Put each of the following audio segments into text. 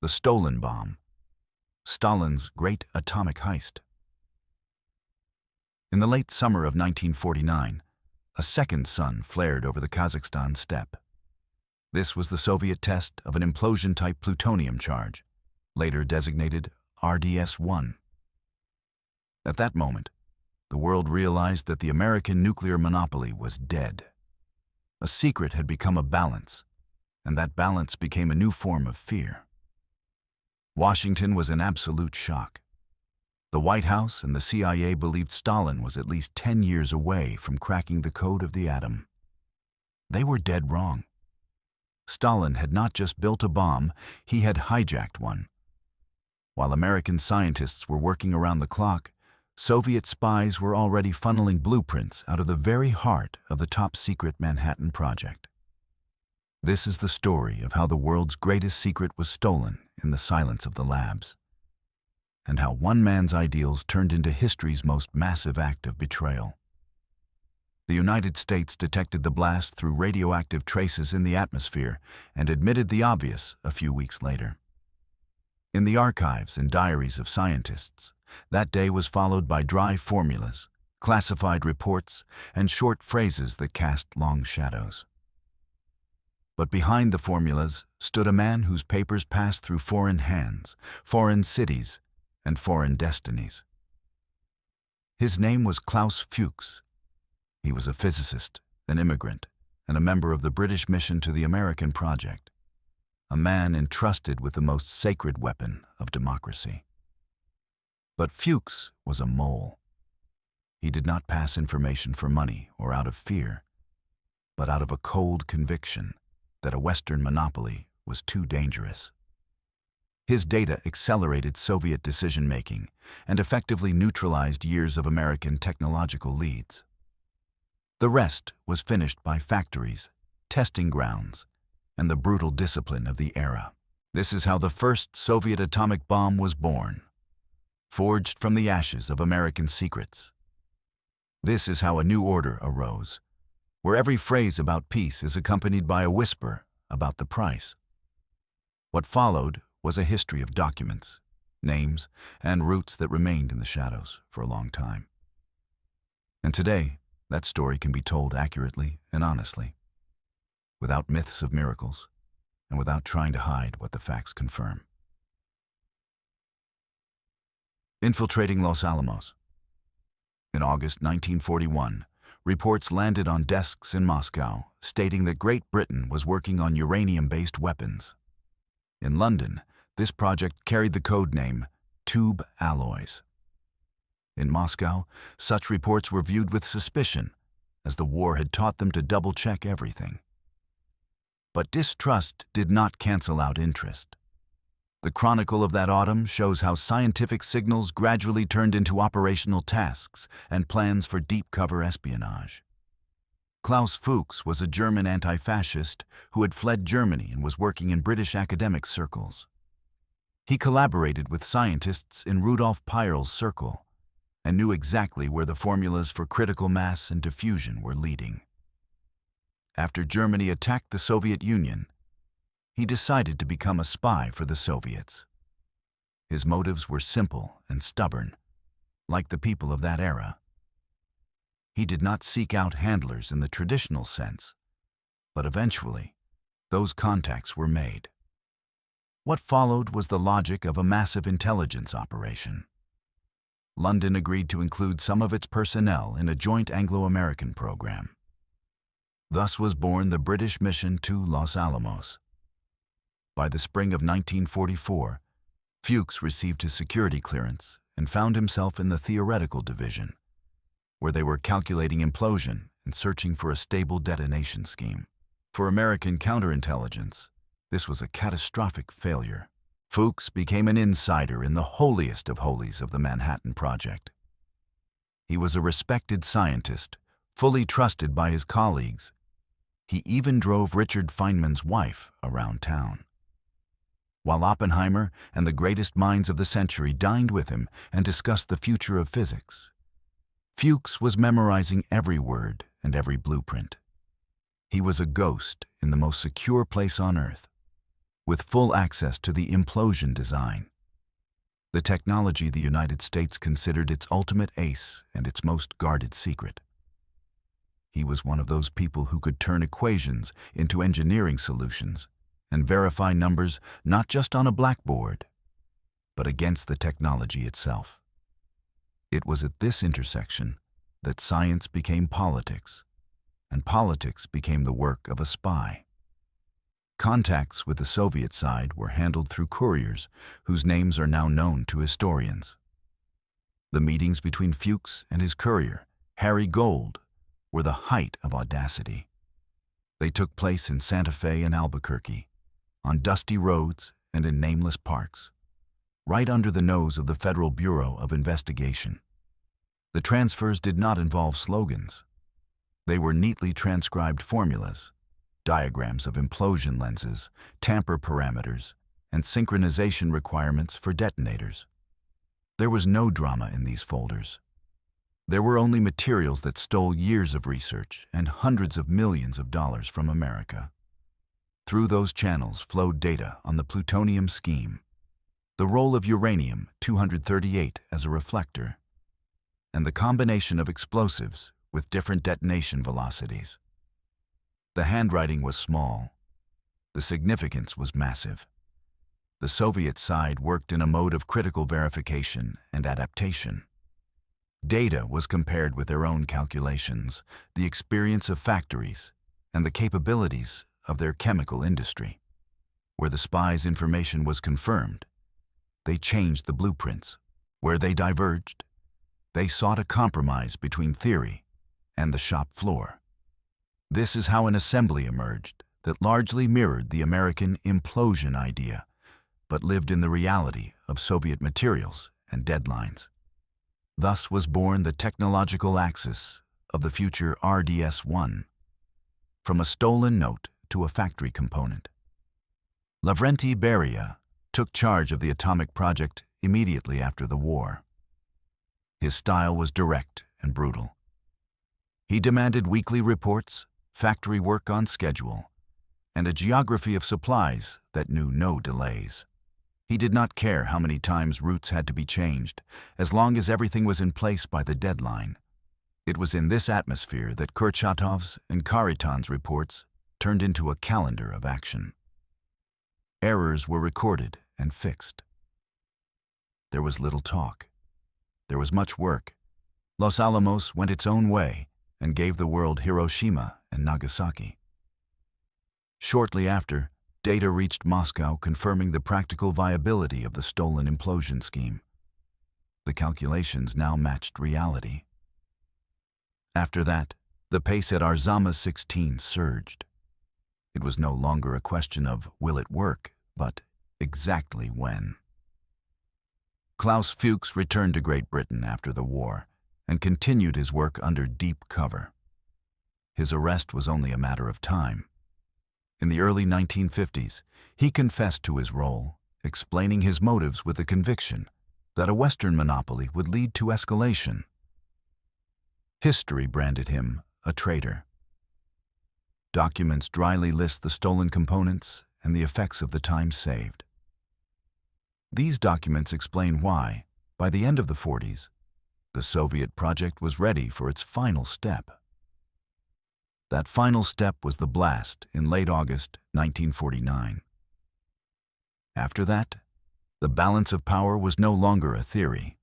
The stolen bomb. Stalin's great atomic heist. In the late summer of 1949, a second sun flared over the Kazakhstan steppe. This was the Soviet test of an implosion-type plutonium charge, later designated RDS-1. At that moment, the world realized that the American nuclear monopoly was dead. A secret had become a balance, and that balance became a new form of fear. Washington was in absolute shock. The White House and the CIA believed Stalin was at least 10 years away from cracking the code of the atom. They were dead wrong. Stalin had not just built a bomb, he had hijacked one. While American scientists were working around the clock, Soviet spies were already funneling blueprints out of the very heart of the top-secret Manhattan Project. This is the story of how the world's greatest secret was stolen in the silence of the labs, and how one man's ideals turned into history's most massive act of betrayal. The United States detected the blast through radioactive traces in the atmosphere and admitted the obvious a few weeks later. In the archives and diaries of scientists, that day was followed by dry formulas, classified reports, and short phrases that cast long shadows. But behind the formulas stood a man whose papers passed through foreign hands, foreign cities, and foreign destinies. His name was Klaus Fuchs. He was a physicist, an immigrant, and a member of the British mission to the American Project, a man entrusted with the most sacred weapon of democracy. But Fuchs was a mole. He did not pass information for money or out of fear, but out of a cold conviction that a Western monopoly was too dangerous. His data accelerated Soviet decision-making and effectively neutralized years of American technological leads. The rest was finished by factories, testing grounds, and the brutal discipline of the era. This is how the first Soviet atomic bomb was born, forged from the ashes of American secrets. This is how a new order arose, where every phrase about peace is accompanied by a whisper about the price. What followed was a history of documents, names, and routes that remained in the shadows for a long time. And today, that story can be told accurately and honestly, without myths of miracles, and without trying to hide what the facts confirm. Infiltrating Los Alamos. In August 1941, reports landed on desks in Moscow stating that Great Britain was working on uranium-based weapons. In London, this project carried the code name Tube Alloys. In Moscow, such reports were viewed with suspicion, as the war had taught them to double-check everything. But distrust did not cancel out interest. The chronicle of that autumn shows how scientific signals gradually turned into operational tasks and plans for deep-cover espionage. Klaus Fuchs was a German anti-fascist who had fled Germany and was working in British academic circles. He collaborated with scientists in Rudolf Peierl's circle and knew exactly where the formulas for critical mass and diffusion were leading. After Germany attacked the Soviet Union, he decided to become a spy for the Soviets. His motives were simple and stubborn, like the people of that era. He did not seek out handlers in the traditional sense, but eventually, those contacts were made. What followed was the logic of a massive intelligence operation. London agreed to include some of its personnel in a joint Anglo-American program. Thus was born the British mission to Los Alamos. By the spring of 1944, Fuchs received his security clearance and found himself in the theoretical division, where they were calculating implosion and searching for a stable detonation scheme. For American counterintelligence, this was a catastrophic failure. Fuchs became an insider in the holiest of holies of the Manhattan Project. He was a respected scientist, fully trusted by his colleagues. He even drove Richard Feynman's wife around town. While Oppenheimer and the greatest minds of the century dined with him and discussed the future of physics, Fuchs was memorizing every word and every blueprint. He was a ghost in the most secure place on Earth, with full access to the implosion design, the technology the United States considered its ultimate ace and its most guarded secret. He was one of those people who could turn equations into engineering solutions and verify numbers not just on a blackboard, but against the technology itself. It was at this intersection that science became politics, and politics became the work of a spy. Contacts with the Soviet side were handled through couriers whose names are now known to historians. The meetings between Fuchs and his courier, Harry Gold, were the height of audacity. They took place in Santa Fe and Albuquerque, on dusty roads and in nameless parks, right under the nose of the Federal Bureau of Investigation. The transfers did not involve slogans. They were neatly transcribed formulas, diagrams of implosion lenses, tamper parameters, and synchronization requirements for detonators. There was no drama in these folders. There were only materials that stole years of research and hundreds of millions of dollars from America. Through those channels flowed data on the plutonium scheme, the role of uranium-238 as a reflector, and the combination of explosives with different detonation velocities. The handwriting was small. The significance was massive. The Soviet side worked in a mode of critical verification and adaptation. Data was compared with their own calculations, the experience of factories, and the capabilities of their chemical industry. Where the spies' information was confirmed, they changed the blueprints. Where they diverged, they sought a compromise between theory and the shop floor. This is how an assembly emerged that largely mirrored the American implosion idea, but lived in the reality of Soviet materials and deadlines. Thus was born the technological axis of the future RDS-1, from a stolen note to a factory component. Lavrenti Beria took charge of the atomic project immediately after the war. His style was direct and brutal. He demanded weekly reports, factory work on schedule, and a geography of supplies that knew no delays. He did not care how many times routes had to be changed, as long as everything was in place by the deadline. It was in this atmosphere that Kurchatov's and Khariton's reports turned into a calendar of action. Errors were recorded and fixed. There was little talk. There was much work. Los Alamos went its own way and gave the world Hiroshima and Nagasaki. Shortly after, data reached Moscow confirming the practical viability of the stolen implosion scheme. The calculations now matched reality. After that, the pace at Arzamas 16 surged. It was no longer a question of will it work, but exactly when. Klaus Fuchs returned to Great Britain after the war and continued his work under deep cover. His arrest was only a matter of time. In the early 1950s, he confessed to his role, explaining his motives with the conviction that a Western monopoly would lead to escalation. History branded him a traitor. Documents dryly list the stolen components and the effects of the time saved. These documents explain why, by the end of the 40s, the Soviet project was ready for its final step. That final step was the blast in late August 1949. After that, the balance of power was no longer a theory.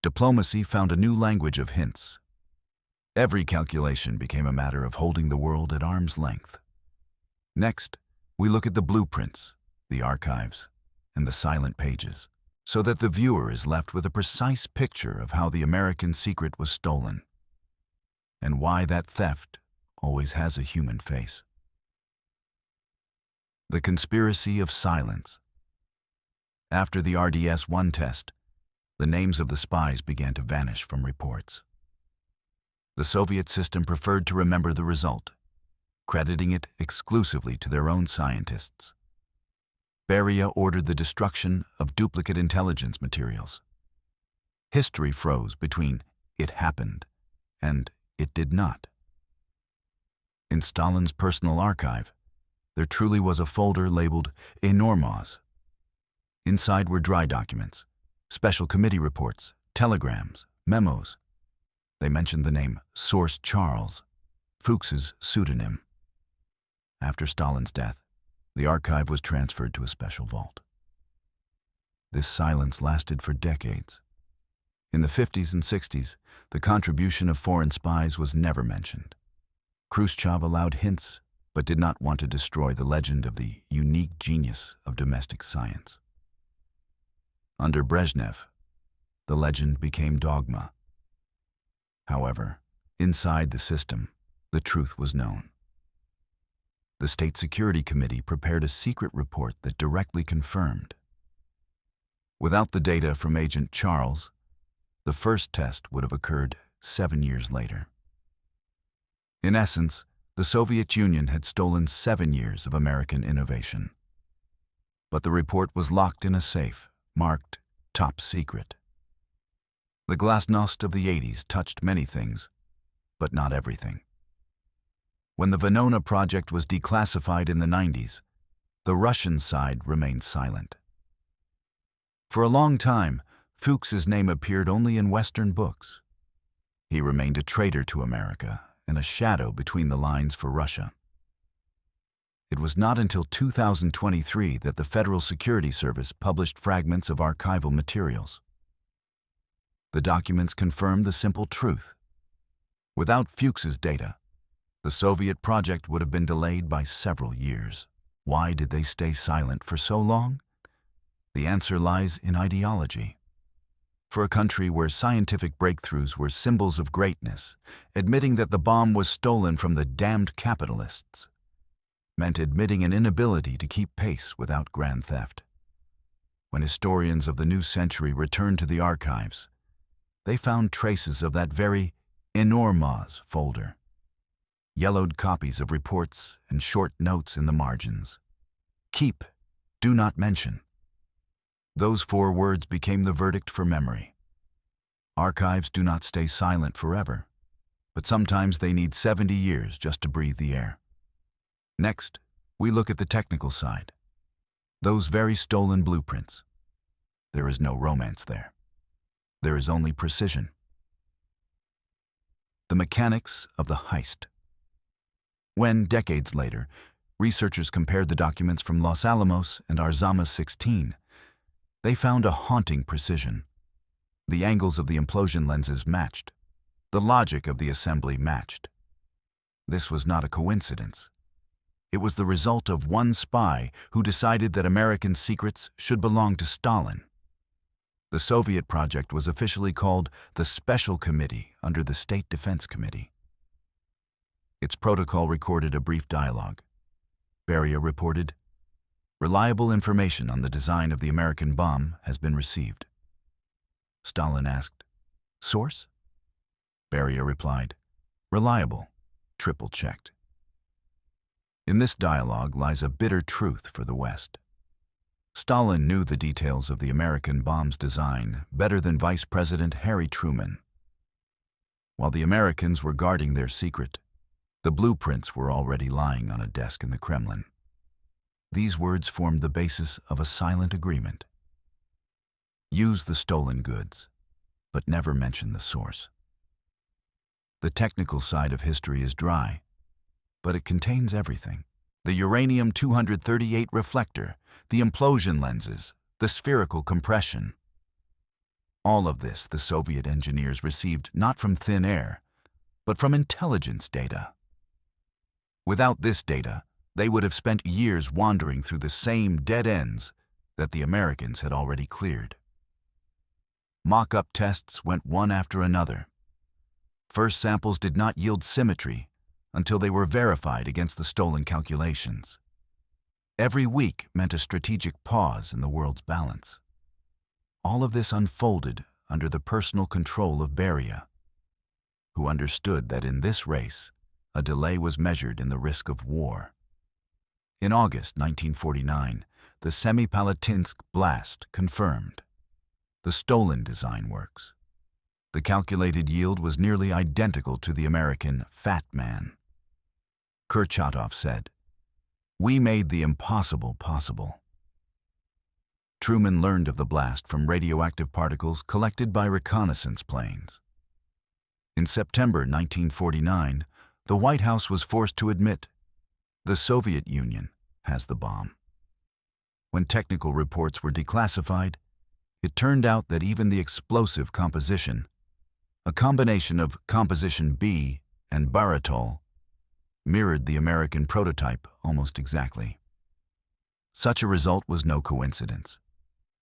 Diplomacy found a new language of hints. Every calculation became a matter of holding the world at arm's length. Next, we look at the blueprints, the archives, and the silent pages, so that the viewer is left with a precise picture of how the American secret was stolen, and why that theft always has a human face. The conspiracy of silence. After the RDS-1 test, the names of the spies began to vanish from reports. The Soviet system preferred to remember the result, crediting it exclusively to their own scientists. Beria ordered the destruction of duplicate intelligence materials. History froze between "it happened" and "it did not." In Stalin's personal archive, there truly was a folder labeled Enormoz. Inside were dry documents, special committee reports, telegrams, memos. They mentioned the name Source Charles, Fuchs's pseudonym. After Stalin's death, the archive was transferred to a special vault. This silence lasted for decades. In the 50s and 60s, the contribution of foreign spies was never mentioned. Khrushchev allowed hints, but did not want to destroy the legend of the unique genius of domestic science. Under Brezhnev, the legend became dogma. However, inside the system, the truth was known. The State Security Committee prepared a secret report that directly confirmed. Without the data from Agent Charles, the first test would have occurred 7 years later. In essence, the Soviet Union had stolen 7 years of American innovation. But the report was locked in a safe, marked top secret. The glasnost of the 80s touched many things, but not everything. When the Venona project was declassified in the 90s, the Russian side remained silent. For a long time, Fuchs's name appeared only in Western books. He remained a traitor to America and a shadow between the lines for Russia. It was not until 2023 that the Federal Security Service published fragments of archival materials. The documents confirmed the simple truth. Without Fuchs's data, the Soviet project would have been delayed by several years. Why did they stay silent for so long? The answer lies in ideology. For a country where scientific breakthroughs were symbols of greatness, admitting that the bomb was stolen from the damned capitalists meant admitting an inability to keep pace without grand theft. When historians of the new century returned to the archives, they found traces of that very Enormoz folder, yellowed copies of reports and short notes in the margins. Keep, do not mention. Those 4 words became the verdict for memory. Archives do not stay silent forever, but sometimes they need 70 years just to breathe the air. Next, we look at the technical side. Those very stolen blueprints. There is no romance there. There is only precision. The mechanics of the heist. When, decades later, researchers compared the documents from Los Alamos and Arzamas 16, they found a haunting precision. The angles of the implosion lenses matched. The logic of the assembly matched. This was not a coincidence. It was the result of one spy who decided that American secrets should belong to Stalin. The Soviet project was officially called the Special Committee under the State Defense Committee. Its protocol recorded a brief dialogue. Beria reported, "Reliable information on the design of the American bomb has been received." Stalin asked, "Source?" Beria replied, "Reliable, triple-checked." In this dialogue lies a bitter truth for the West. Stalin knew the details of the American bomb's design better than Vice President Harry Truman. While the Americans were guarding their secret, the blueprints were already lying on a desk in the Kremlin. These words formed the basis of a silent agreement. Use the stolen goods, but never mention the source. The technical side of history is dry, but it contains everything. The uranium-238 reflector, the implosion lenses, the spherical compression. All of this the Soviet engineers received not from thin air, but from intelligence data. Without this data, they would have spent years wandering through the same dead ends that the Americans had already cleared. Mock-up tests went one after another. First samples did not yield symmetry until they were verified against the stolen calculations. Every week meant a strategic pause in the world's balance. All of this unfolded under the personal control of Beria, who understood that in this race, a delay was measured in the risk of war. In August 1949, the Semipalatinsk blast confirmed. The stolen design works. The calculated yield was nearly identical to the American Fat Man. Kurchatov said, We made the impossible possible. Truman learned of the blast from radioactive particles collected by reconnaissance planes. In September 1949, the White House was forced to admit the Soviet Union has the bomb. When technical reports were declassified, it turned out that even the explosive composition, a combination of composition B and barytol, mirrored the American prototype almost exactly. Such a result was no coincidence.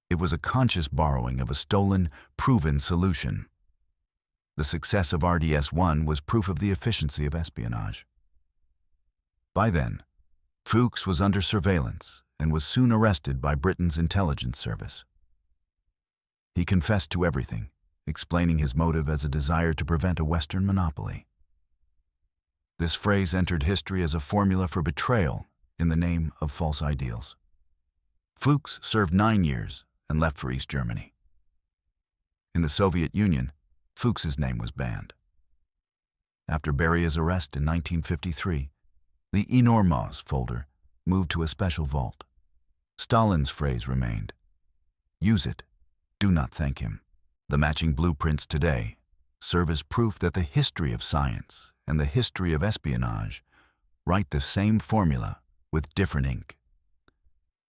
It was a conscious borrowing of a stolen, proven solution. The success of RDS-1 was proof of the efficiency of espionage. By then, Fuchs was under surveillance and was soon arrested by Britain's intelligence service. He confessed to everything, explaining his motive as a desire to prevent a Western monopoly. This phrase entered history as a formula for betrayal in the name of false ideals. Fuchs served 9 years and left for East Germany. In the Soviet Union, Fuchs's name was banned. After Beria's arrest in 1953, the Enormoz folder moved to a special vault. Stalin's phrase remained, "Use it, do not thank him." The matching blueprints today serve as proof that the history of science and the history of espionage write the same formula with different ink.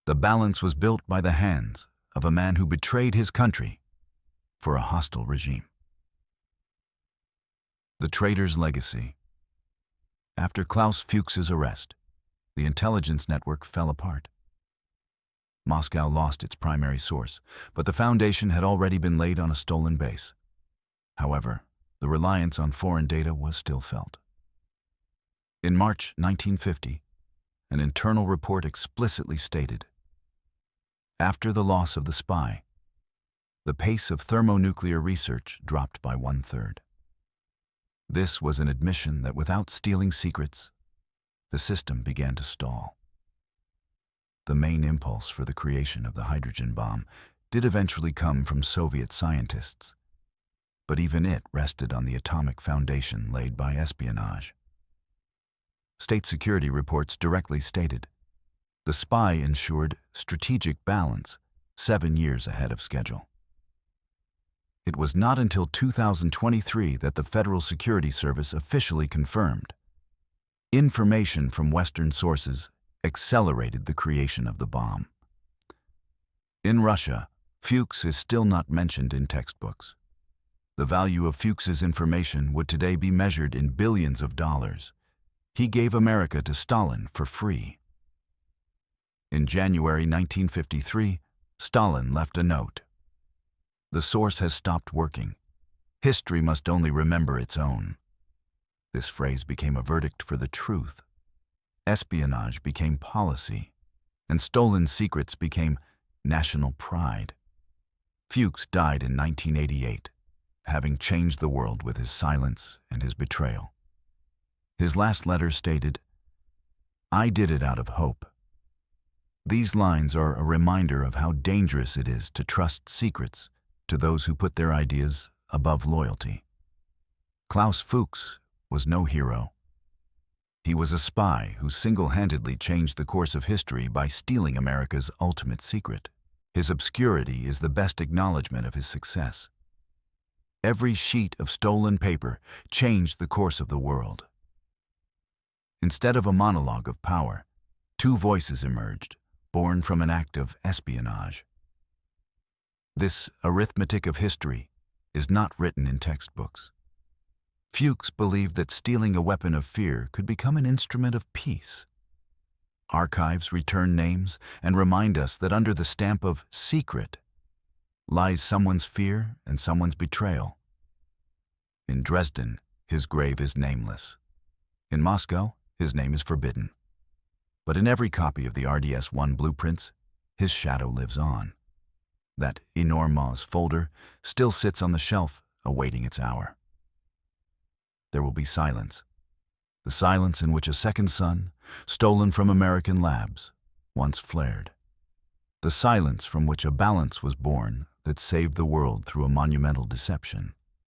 The balance was built by the hands of a man who betrayed his country for a hostile regime. The traitor's legacy. After Klaus Fuchs's arrest, the intelligence network fell apart. Moscow lost its primary source, but the foundation had already been laid on a stolen base. However, the reliance on foreign data was still felt. In March 1950, an internal report explicitly stated, after the loss of the spy, the pace of thermonuclear research dropped by 1/3. This was an admission that without stealing secrets, the system began to stall. The main impulse for the creation of the hydrogen bomb did eventually come from Soviet scientists, but even it rested on the atomic foundation laid by espionage. State security reports directly stated, the spy ensured strategic balance 7 years ahead of schedule. It was not until 2023 that the Federal Security Service officially confirmed. Information from Western sources accelerated the creation of the bomb. In Russia, Fuchs is still not mentioned in textbooks. The value of Fuchs's information would today be measured in billions of dollars. He gave America to Stalin for free. In January 1953, Stalin left a note. The source has stopped working. History must only remember its own. This phrase became a verdict for the truth. Espionage became policy, and stolen secrets became national pride. Fuchs died in 1988, having changed the world with his silence and his betrayal. His last letter stated, "I did it out of hope." These lines are a reminder of how dangerous it is to trust secrets to those who put their ideas above loyalty. Klaus Fuchs was no hero. He was a spy who single-handedly changed the course of history by stealing America's ultimate secret. His obscurity is the best acknowledgement of his success. Every sheet of stolen paper changed the course of the world. Instead of a monologue of power, 2 voices emerged, born from an act of espionage. This arithmetic of history is not written in textbooks. Fuchs believed that stealing a weapon of fear could become an instrument of peace. Archives return names and remind us that under the stamp of secret lies someone's fear and someone's betrayal. In Dresden, his grave is nameless. In Moscow, his name is forbidden. But in every copy of the RDS-1 blueprints, his shadow lives on. That Enormoz folder still sits on the shelf, awaiting its hour. There will be silence. The silence in which a second sun, stolen from American labs, once flared. The silence from which a balance was born that saved the world through a monumental deception.